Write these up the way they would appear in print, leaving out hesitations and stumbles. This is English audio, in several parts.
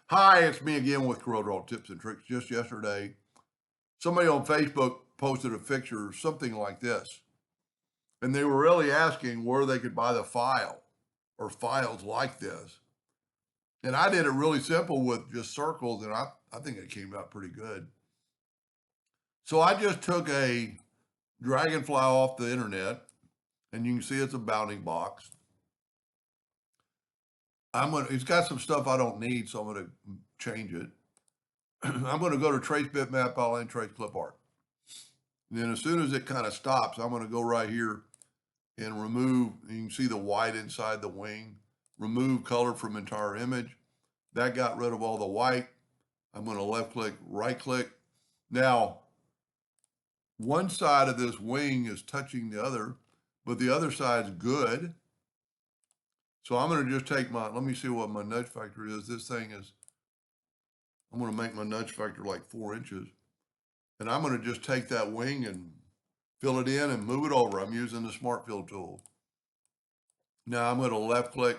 Hi, it's me again with Corel Tips and Tricks. Just yesterday, somebody on Facebook posted a picture, something like this, and they were really asking where they could buy the file or files like this. And I did it really simple with just circles, and I think it came out pretty good. So I just took a dragonfly off the internet, and you can see it's a bounding box. It's got some stuff I don't need, so I'm gonna change it. I'm gonna go to Trace Bitmap, Outline, Trace Clip Art. And then as soon as it kind of stops, I'm going to go right here and remove, you can see the white inside the wing, remove color from entire image. That got rid of all the white. I'm going to left click, right click. Now, one side of this wing is touching the other, but the other side's good. So I'm going to just take let me see what my nudge factor is. I'm going to make my nudge factor like 4 inches. And I'm going to just take that wing and fill it in and move it over. I'm using the Smart Fill tool. Now I'm going to left click,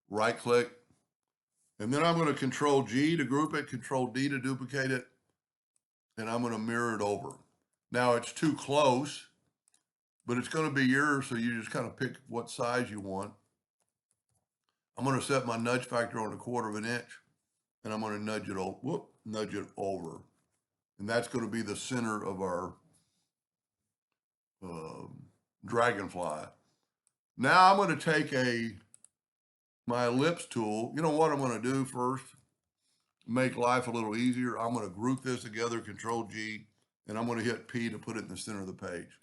right click, and then I'm going to Control G to group it, Control D to duplicate it, and I'm going to mirror it over. Now it's too close, but it's going to be yours, so you just kind of pick what size you want. I'm going to set my nudge factor on 1/4 of an inch, and I'm going to nudge it over. And that's going to be the center of our dragonfly. Now I'm going to take my ellipse tool. You know what I'm going to do first? Make life a little easier. I'm going to group this together, Control G, and I'm going to hit P to put it in the center of the page.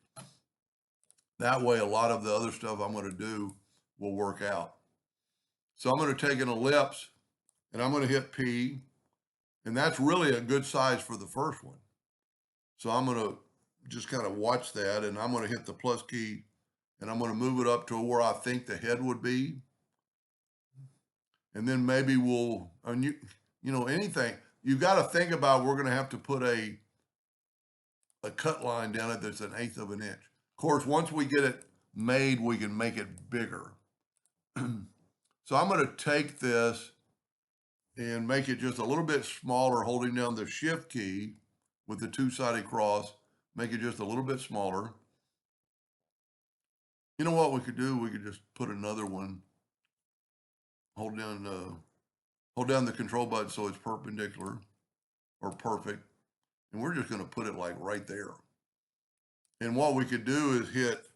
That way, a lot of the other stuff I'm going to do will work out. So I'm going to take an ellipse, and I'm going to hit P, and that's really a good size for the first one. So I'm going to just kind of watch that, and I'm going to hit the plus key, and I'm going to move it up to where I think the head would be. And then maybe anything, you've got to think about, we're going to have to put a cut line down it that's 1/8 of an inch. Of course, once we get it made, we can make it bigger. So I'm going to take this and make it just a little bit smaller, holding down the shift key with the 2-sided cross, make it just a little bit smaller. You know what we could do? We could just put another one, hold down the control button so it's perpendicular or perfect. And we're just going to put it like right there. And what we could do is hit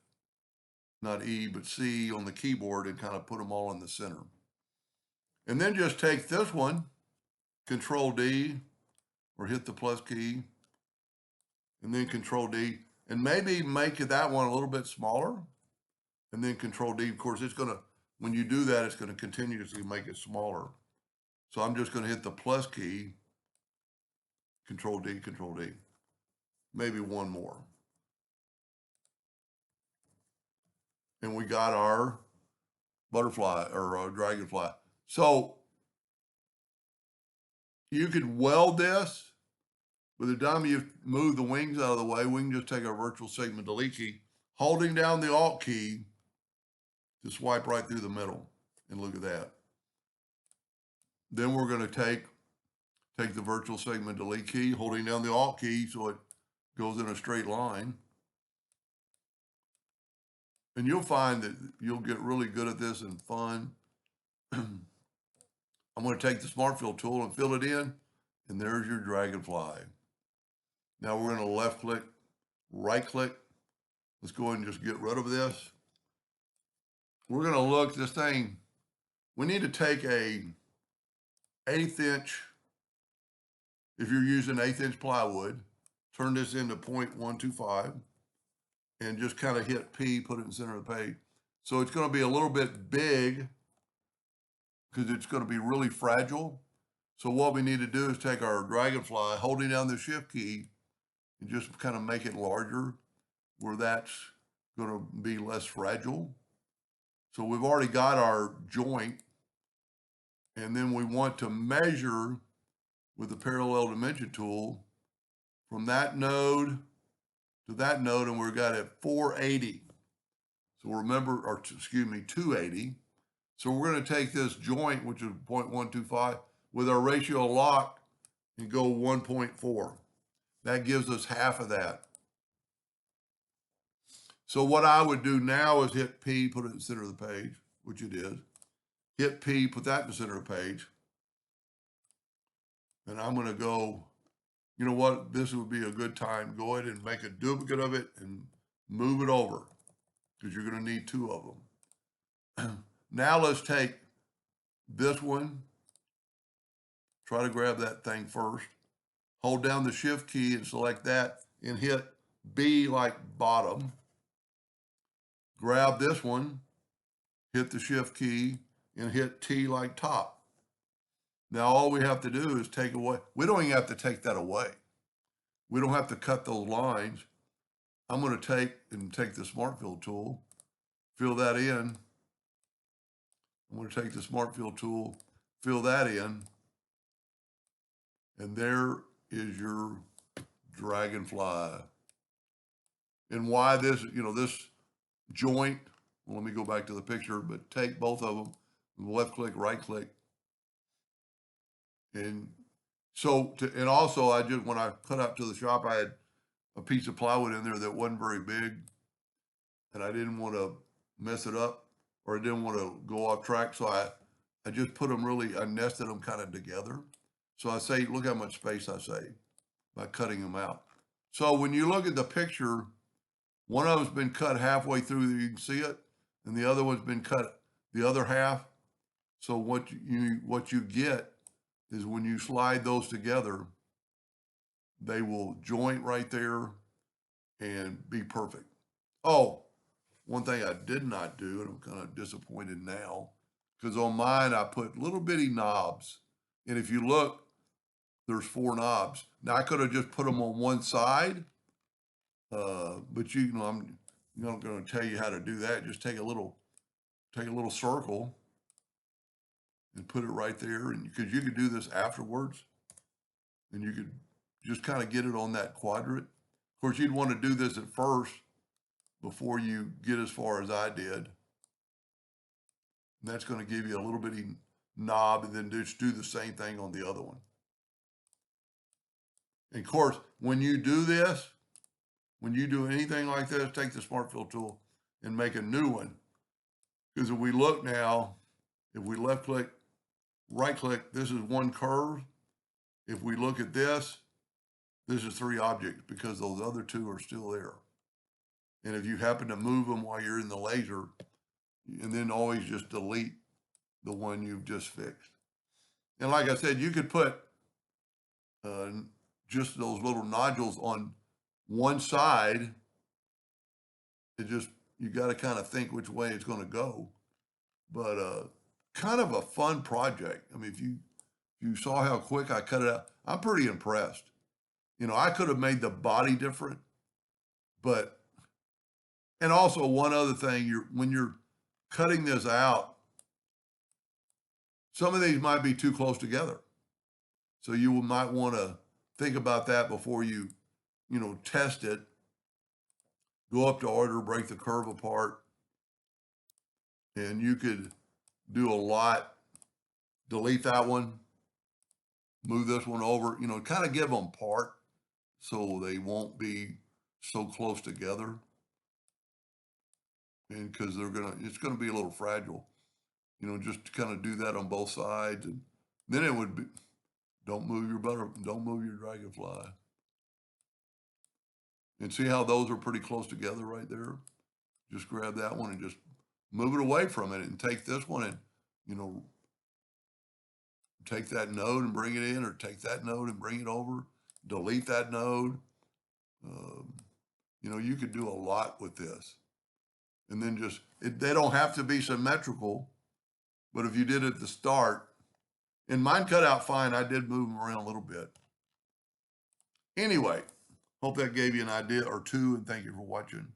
not E, but C on the keyboard and kind of put them all in the center. And then just take this one, Control D, or hit the plus key, and then Control D, and maybe make that one a little bit smaller, and then Control D. Of course, when you do that, it's going to continuously make it smaller. So I'm just going to hit the plus key, Control D, Control D. Maybe one more. And we got our butterfly or our dragonfly. So you could weld this. By the time you move the wings out of the way, we can just take our virtual segment delete key, holding down the Alt key to swipe right through the middle. And look at that. Then we're going to take the virtual segment delete key, holding down the Alt key so it goes in a straight line. And you'll find that you'll get really good at this and fun. I'm going to take the Smart Fill tool and fill it in, and there's your dragonfly. Now we're going to left click, right click. Let's go ahead and just get rid of this. We're going to look this thing. We need to take a 1/8 inch, if you're using 1/8 inch plywood, turn this into 0.125 and just kind of hit P, put it in the center of the page. So it's going to be a little bit big because it's going to be really fragile. So what we need to do is take our dragonfly, holding down the shift key, and just kind of make it larger where that's going to be less fragile. So we've already got our joint, and then we want to measure with the parallel dimension tool from that node to that node, and we've got it 480. So remember, 280. So we're going to take this joint, which is 0.125, with our ratio lock and go 1.4. That gives us half of that. So what I would do now is hit P, put it in the center of the page, which it is. Hit P, put that in the center of the page. And I'm going to go, you know what, this would be a good time. Go ahead and make a duplicate of it and move it over because you're going to need two of them. Now let's take this one. Try to grab that thing first. Hold down the shift key and select that and hit B like bottom. Grab this one, hit the shift key and hit T like top. Now all we have to do is take away. We don't even have to take that away. We don't have to cut those lines. I'm going to take the Smart Fill tool, fill that in. I'm going to take the Smart Fill tool, fill that in. And there is your dragonfly. And why this, this joint, well, let me go back to the picture, but take both of them, left click, right click. And so, and also when I cut out to the shop, I had a piece of plywood in there that wasn't very big and I didn't want to mess it up or I didn't want to go off track. So I just put them I nested them kind of together. So I say, look how much space I save by cutting them out. So when you look at the picture, one of them's been cut halfway through, you can see it, and the other one's been cut the other half. So what you get is when you slide those together, they will joint right there and be perfect. Oh, one thing I did not do, and I'm kind of disappointed now, because on mine I put little bitty knobs. And if you look, there's 4 knobs. Now I could have just put them on one side, but I'm not going to tell you how to do that. Just take a little circle and put it right there, and because you could do this afterwards, and you could just kind of get it on that quadrant. Of course, you'd want to do this at first before you get as far as I did. And that's going to give you a little bitty knob, and then just do the same thing on the other one. And of course, when you do this, when you do anything like this, take the Smart Fill tool and make a new one. Because if we look now, if we left click, right click, this is one curve. If we look at this is 3 objects because those other 2 are still there. And if you happen to move them while you're in the laser, and then always just delete the one you've just fixed. And like I said, you could put just those little nodules on one side. You got to kind of think which way it's going to go. But kind of a fun project. I mean, if you saw how quick I cut it out, I'm pretty impressed. I could have made the body different, and also one other thing, when you're cutting this out, some of these might be too close together. So you might want to think about that before you test it. Go up to order, break the curve apart, and you could do a lot. Delete that one, move this one over, kind of give them apart so they won't be so close together. And because it's gonna be a little fragile, just to kind of do that on both sides, and then it would be, don't move your dragonfly. And see how those are pretty close together right there? Just grab that one and just move it away from it and take this one and, take that node and bring it in, or take that node and bring it over, delete that node. You could do a lot with this. And then they don't have to be symmetrical, but if you did at the start, and mine cut out fine, I did move them around a little bit. Anyway, hope that gave you an idea or two, and thank you for watching.